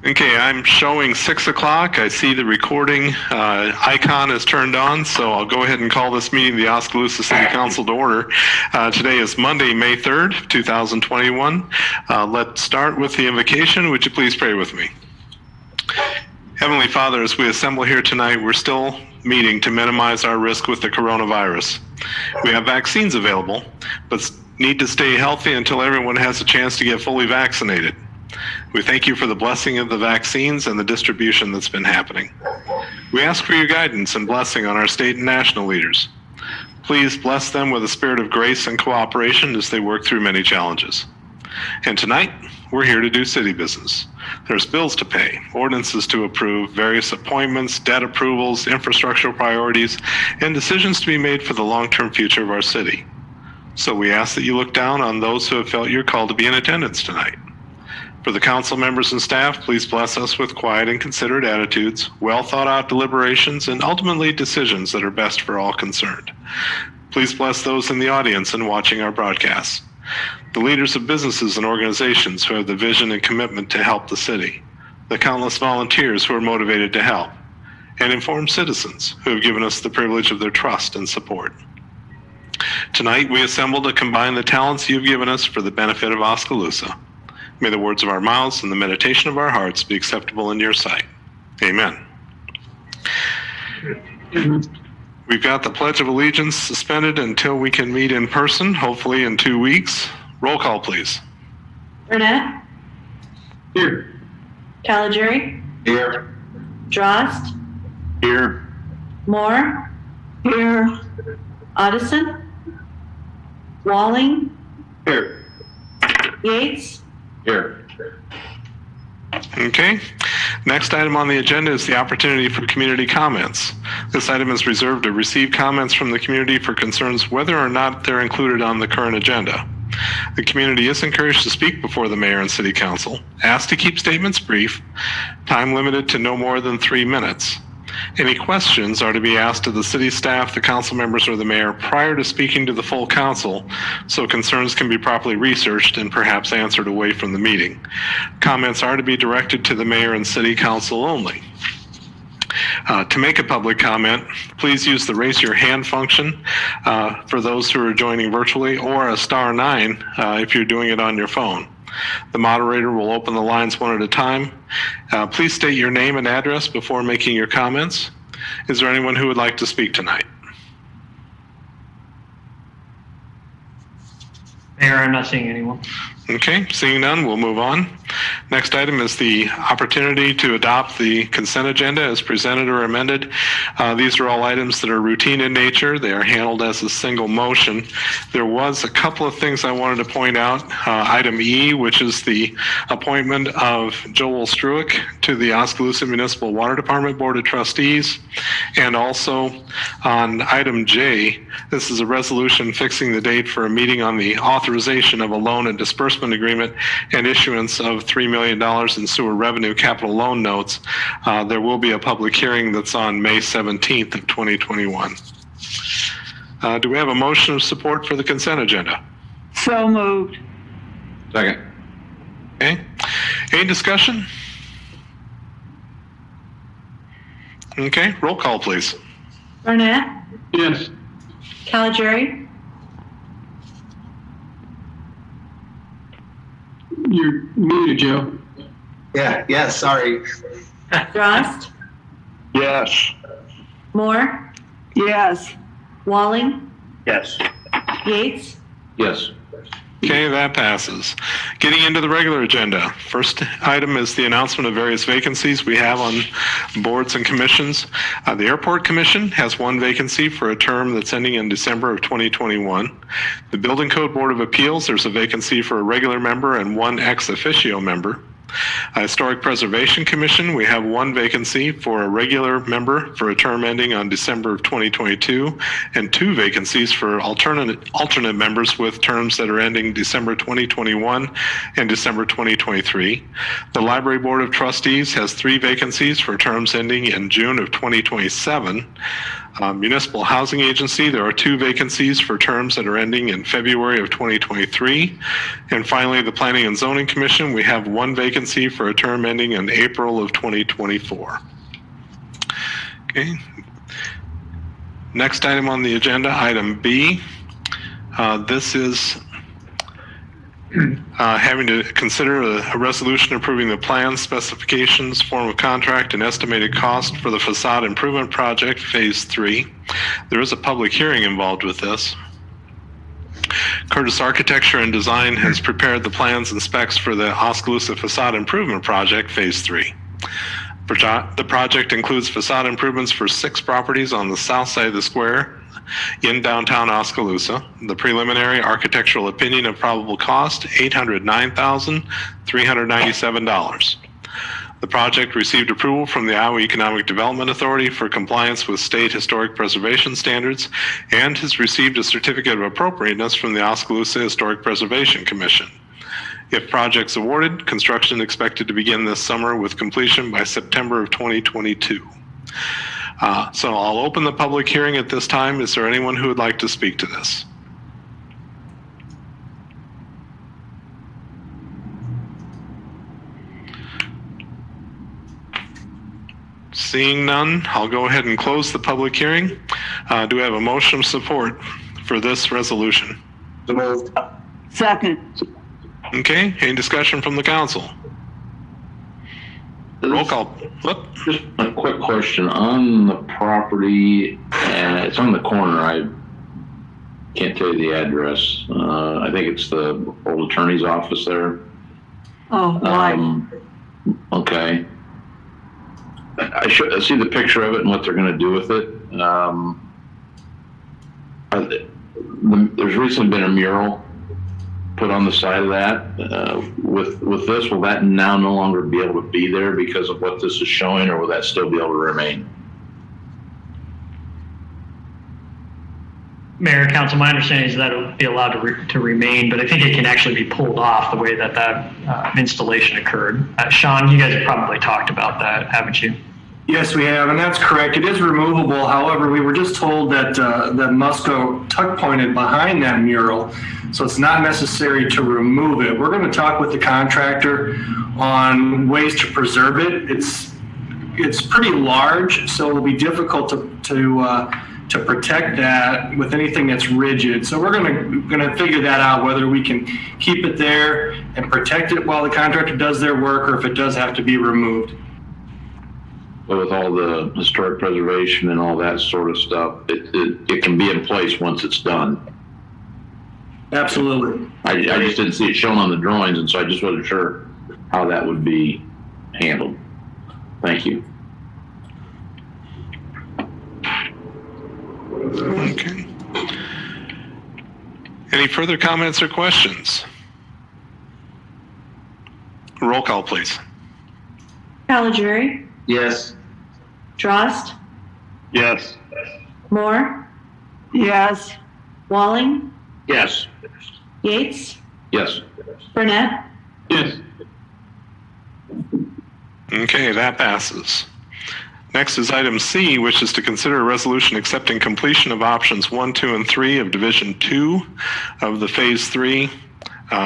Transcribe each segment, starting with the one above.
Okay, I'm showing 6 o'clock. I see the recording icon is turned on, so I'll go ahead and call this meeting of the Oskaloosa City Council to order. Today is Monday, May 3rd, 2021. Let's start with the invocation. Would you please pray with me? Heavenly Father, as we assemble here tonight, we're still meeting to minimize our risk with the coronavirus. We have vaccines available, but need to stay healthy until everyone has a chance to get fully vaccinated. We thank you for the blessing of the vaccines and the distribution that's been happening. We ask for your guidance and blessing on our state and national leaders. Please bless them with a spirit of grace and cooperation as they work through many challenges. And tonight, we're here to do city business. There's bills to pay, ordinances to approve, various appointments, debt approvals, infrastructural priorities, and decisions to be made for the long-term future of our city. So we ask that you look down on those who have felt your call to be in attendance tonight. For the council members and staff, please bless us with quiet and considerate attitudes, well thought out deliberations, and ultimately decisions that are best for all concerned. Please bless those in the audience and watching our broadcasts, the leaders of businesses and organizations who have the vision and commitment to help the city, the countless volunteers who are motivated to help, and informed citizens who have given us the privilege of their trust and support. Tonight, we assemble to combine the talents you've given us for the benefit of Oskaloosa. May the words of our mouths and the meditation of our hearts be acceptable in your sight. Amen. We've got the Pledge of Allegiance suspended until we can meet in person, hopefully in 2 weeks. Roll call, please. Burnett? Here. Caligari? Here. Drost? Here. Moore? Here. Addison? Walling? Here. Yates? Here. Okay. Next item on the agenda is the opportunity for community comments. This item is reserved to receive comments from the community for concerns whether or not they're included on the current agenda. The community is encouraged to speak before the mayor and city council, asked to keep statements brief, time limited to no more than 3 minutes. Any questions are to be asked of the city staff, the council members, or the mayor prior to speaking to the full council, so concerns can be properly researched and perhaps answered away from the meeting. Comments are to be directed to the mayor and city council only. To make a public comment, please use the raise your hand function for those who are joining virtually, or a *9 if you're doing it on your phone. The moderator will open the lines one at a time. Please state your name and address before making your comments. Is there anyone who would like to speak tonight? Mayor, I'm not seeing anyone. Okay, seeing none, we'll move on. Next item is the opportunity to adopt the consent agenda as presented or amended. These are all items that are routine in nature. They are handled as a single motion. There was a couple of things I wanted to point out. Item E, which is the appointment of Joel Struick to the Oskaloosa Municipal Water Department Board of Trustees. And also on item J, this is a resolution fixing the date for a meeting on the authorization of a loan and disbursement agreement and issuance of $3 million in sewer revenue capital loan notes. There will be a public hearing that's on May 17th of 2021. Do we have a motion of support for the consent agenda? So moved. Second. Okay. Any discussion? Okay, roll call, please. Burnett? Yes. Caligari? You're muted, Joe. Yeah, sorry. Drost? Yes. Moore? Yes. Walling? Yes. Yates? Yes. Okay, that passes. Getting into the regular agenda. First item is the announcement of various vacancies we have on boards and commissions. The Airport Commission has one vacancy for a term that's ending in December of 2021. The Building Code Board of Appeals, there's a vacancy for a regular member and one ex officio member. Historic Preservation Commission, we have one vacancy for a regular member for a term ending on December of 2022, and 2 vacancies for alternate members with terms that are ending December 2021 and December 2023. The Library Board of Trustees has 3 vacancies for terms ending in June of 2027. Municipal Housing Agency, there are 2 vacancies for terms that are ending in February of 2023. And finally, the Planning and Zoning Commission, we have 1 vacancy for a term ending in April of 2024. Okay. Next item on the agenda, item B. This is having to consider a resolution approving the plan, specifications, form of contract, and estimated cost for the facade improvement project, phase 3. There is a public hearing involved with this. Curtis Architecture and Design has prepared the plans and specs for the Oskaloosa facade improvement project, phase 3. The project includes facade improvements for 6 properties on the south side of the square in downtown Oskaloosa. The preliminary architectural opinion of probable cost, $809,397. The project received approval from the Iowa Economic Development Authority for compliance with state historic preservation standards and has received a certificate of appropriateness from the Oskaloosa Historic Preservation Commission. If projects awarded, construction expected to begin this summer with completion by September of 2022. So I'll open the public hearing at this time. Is there anyone who would like to speak to this? Seeing none, I'll go ahead and close the public hearing. Do we have a motion of support for this resolution? So moved. Second. Okay, any discussion from the council? Roll call. Whoop. Just a quick question on the property, and it's on the corner. I can't tell you the address. I think it's the old attorney's office there. Oh, why? Okay. I see the picture of it and what they're going to do with it. There's recently been a mural put on the side of that. With this, will that now no longer be able to be there because of what this is showing, or will that still be able to remain? Mayor, Council, my understanding is that it'll be allowed to remain, but I think it can actually be pulled off the way that installation occurred. Sean, you guys have probably talked about that, haven't you? Yes, we have, and that's correct. It is removable. However, we were just told that that must go tuck pointed behind that mural, so it's not necessary to remove it. We're going to talk with the contractor on ways to preserve it. It's pretty large, so it'll be difficult to protect that with anything that's rigid. So we're going to figure that out, whether we can keep it there and protect it while the contractor does their work, or if it does have to be removed. But with all the historic preservation and all that sort of stuff, it can be in place once it's done. Absolutely. I just didn't see it shown on the drawings, and so I just wasn't sure how that would be handled. Thank you. Okay. Any further comments or questions? Roll call, please. Caligari. Yes. Drost. Yes. Moore. Yes. Walling. Yes. Yates. Yes. Burnett. Yes. Okay, that passes. Next is item C, which is to consider a resolution accepting completion of options 1, 2, and 3 of Division 2 of the Phase 3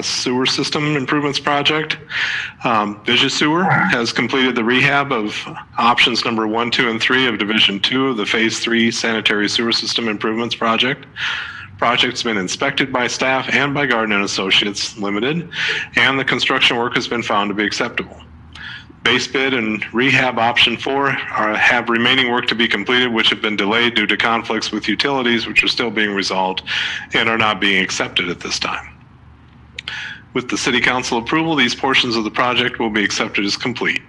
sewer system improvements project. Vision Sewer has completed the rehab of options number 1, 2, and 3 of Division 2 of the Phase 3 sanitary sewer system improvements project. Project's been inspected by staff and by Garden & Associates Limited, and the construction work has been found to be acceptable. Base bid and rehab option 4 have remaining work to be completed, which have been delayed due to conflicts with utilities, which are still being resolved and are not being accepted at this time. With the City Council approval, these portions of the project will be accepted as complete.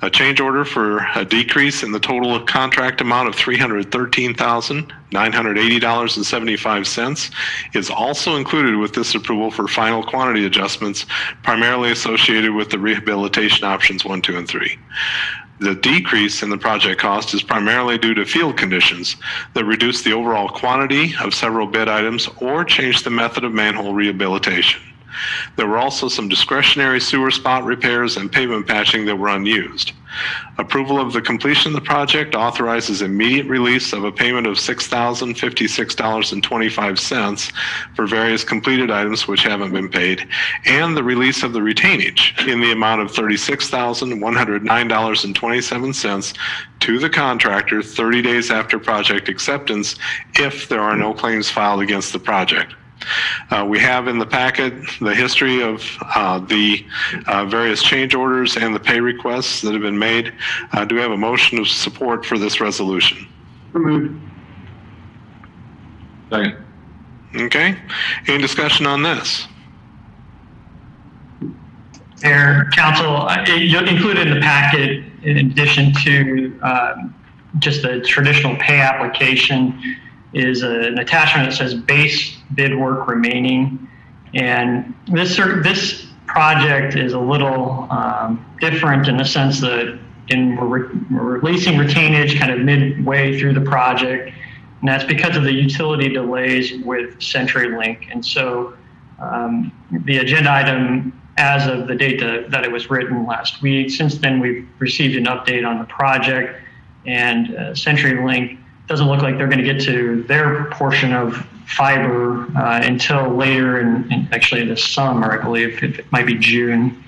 A change order for a decrease in the total contract amount of $313,980.75 is also included with this approval for final quantity adjustments, primarily associated with the rehabilitation options 1, 2, and 3. The decrease in the project cost is primarily due to field conditions that reduce the overall quantity of several bid items or change the method of manhole rehabilitation. There were also some discretionary sewer spot repairs and pavement patching that were unused. Approval of the completion of the project authorizes immediate release of a payment of $6,056.25 for various completed items which haven't been paid, and the release of the retainage in the amount of $36,109.27 to the contractor 30 days after project acceptance if there are no claims filed against the project. We have in the packet the history of the various change orders and the pay requests that have been made. Do we have a motion of support for this resolution? Moved. Second. Okay. Any discussion on this? Mayor, Council, included in the packet, in addition to just the traditional pay application, is an attachment that says base bid work remaining. And this project is a little different in the sense that we're releasing retainage kind of midway through the project. And that's because of the utility delays with CenturyLink. And so the agenda item, as of the date that it was written last week, since then we've received an update on the project, and CenturyLink doesn't look like they're going to get to their portion of fiber until later in actually this summer, I believe. It might be June,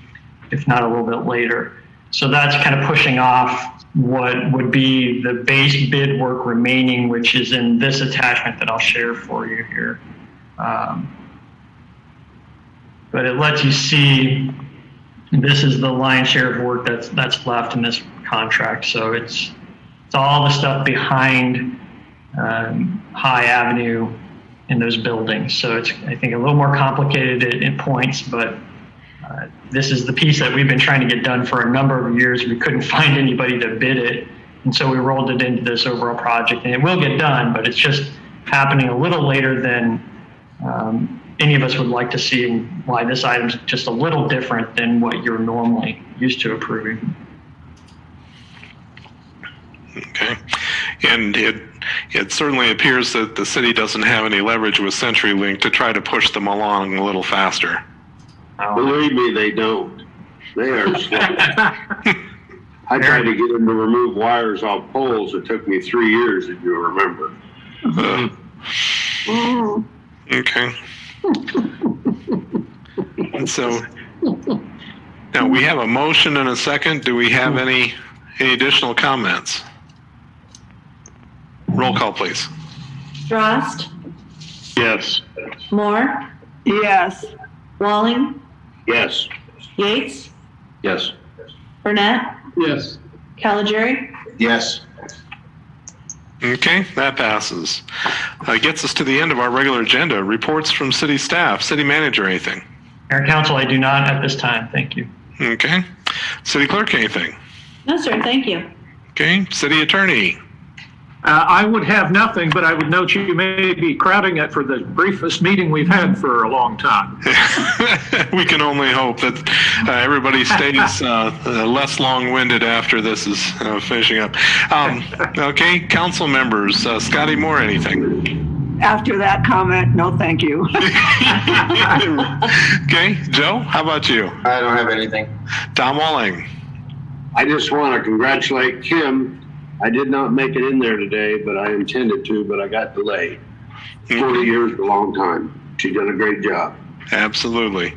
if not a little bit later. So that's kind of pushing off what would be the base bid work remaining, which is in this attachment that I'll share for you here. But it lets you see this is the lion's share of work that's left in this contract. So it's all the stuff behind High Avenue in those buildings. So it's, I think, a little more complicated in points, but this is the piece that we've been trying to get done for a number of years. We couldn't find anybody to bid it, and so we rolled it into this overall project, and it will get done, but it's just happening a little later than any of us would like to see, and why this item's just a little different than what you're normally used to approving. Okay. And it certainly appears that the city doesn't have any leverage with CenturyLink to try to push them along a little faster. Believe me, they don't. They are slow. I tried to get them to remove wires off poles. It took me 3 years, if you remember. Okay. And so now we have a motion and a second. Do we have any additional comments? Roll call, please. Drost, Yes. Moore, Yes. Walling, Yes. Yates, Yes. Burnett, Yes. Caligari. Yes. Okay, that passes. Gets us to the end of our regular agenda. Reports from city staff. City manager, anything? Mayor, Council, I do not at this time. Thank you. Okay. City clerk, anything? No, sir, thank you. Okay. City attorney? I would have nothing, but I would note you may be crowding it for the briefest meeting we've had for a long time. We can only hope that everybody stays less long-winded after this is finishing up. Okay, council members, Scotty Moore, anything? After that comment, no thank you. Okay, Joe, how about you? I don't have anything. Tom Walling? I just want to congratulate Kim. I did not make it in there today, but I intended to, but I got delayed. 40 years is a long time. She's done a great job. Absolutely.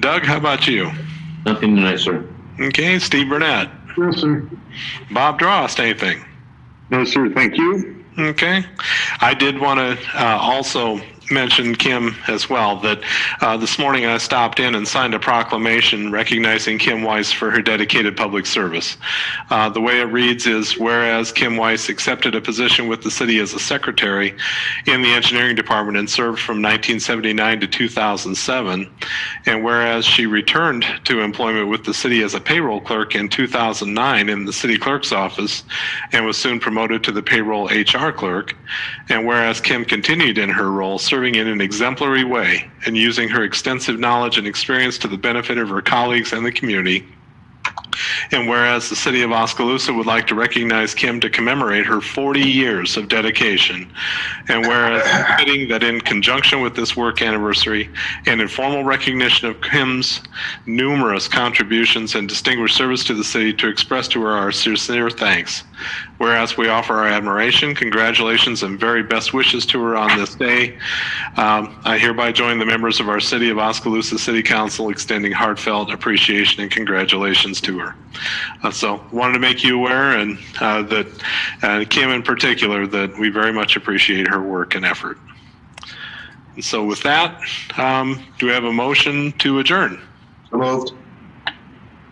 Doug, how about you? Nothing tonight, sir. Okay, Steve Burnett. No, sir. Bob Drost, anything? No, sir. Thank you. Okay. I did want to also mention, Kim, as well, that this morning I stopped in and signed a proclamation recognizing Kim Weiss for her dedicated public service. The way it reads is, whereas Kim Weiss accepted a position with the city as a secretary in the engineering department and served from 1979 to 2007, and whereas she returned to employment with the city as a payroll clerk in 2009 in the city clerk's office and was soon promoted to the payroll HR clerk, and whereas Kim continued in her role serving in an exemplary way and using her extensive knowledge and experience to the benefit of her colleagues and the community. And whereas the city of Oskaloosa would like to recognize Kim to commemorate her 40 years of dedication. And whereas it's fitting that in conjunction with this work anniversary and in formal recognition of Kim's numerous contributions and distinguished service to the city, to express to her our sincere thanks. Whereas we offer our admiration, congratulations, and very best wishes to her on this day. I hereby join the members of our City of Oskaloosa City Council extending heartfelt appreciation and congratulations to her. So wanted to make you aware, and that Kim in particular, that we very much appreciate her work and effort. And so with that, do we have a motion to adjourn? So moved.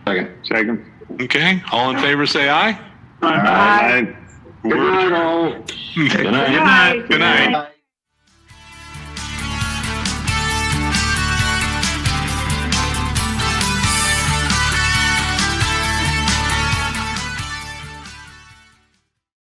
Second. Okay, all in favor say aye. Aye. Good night, all. Good night. Good night. Good night.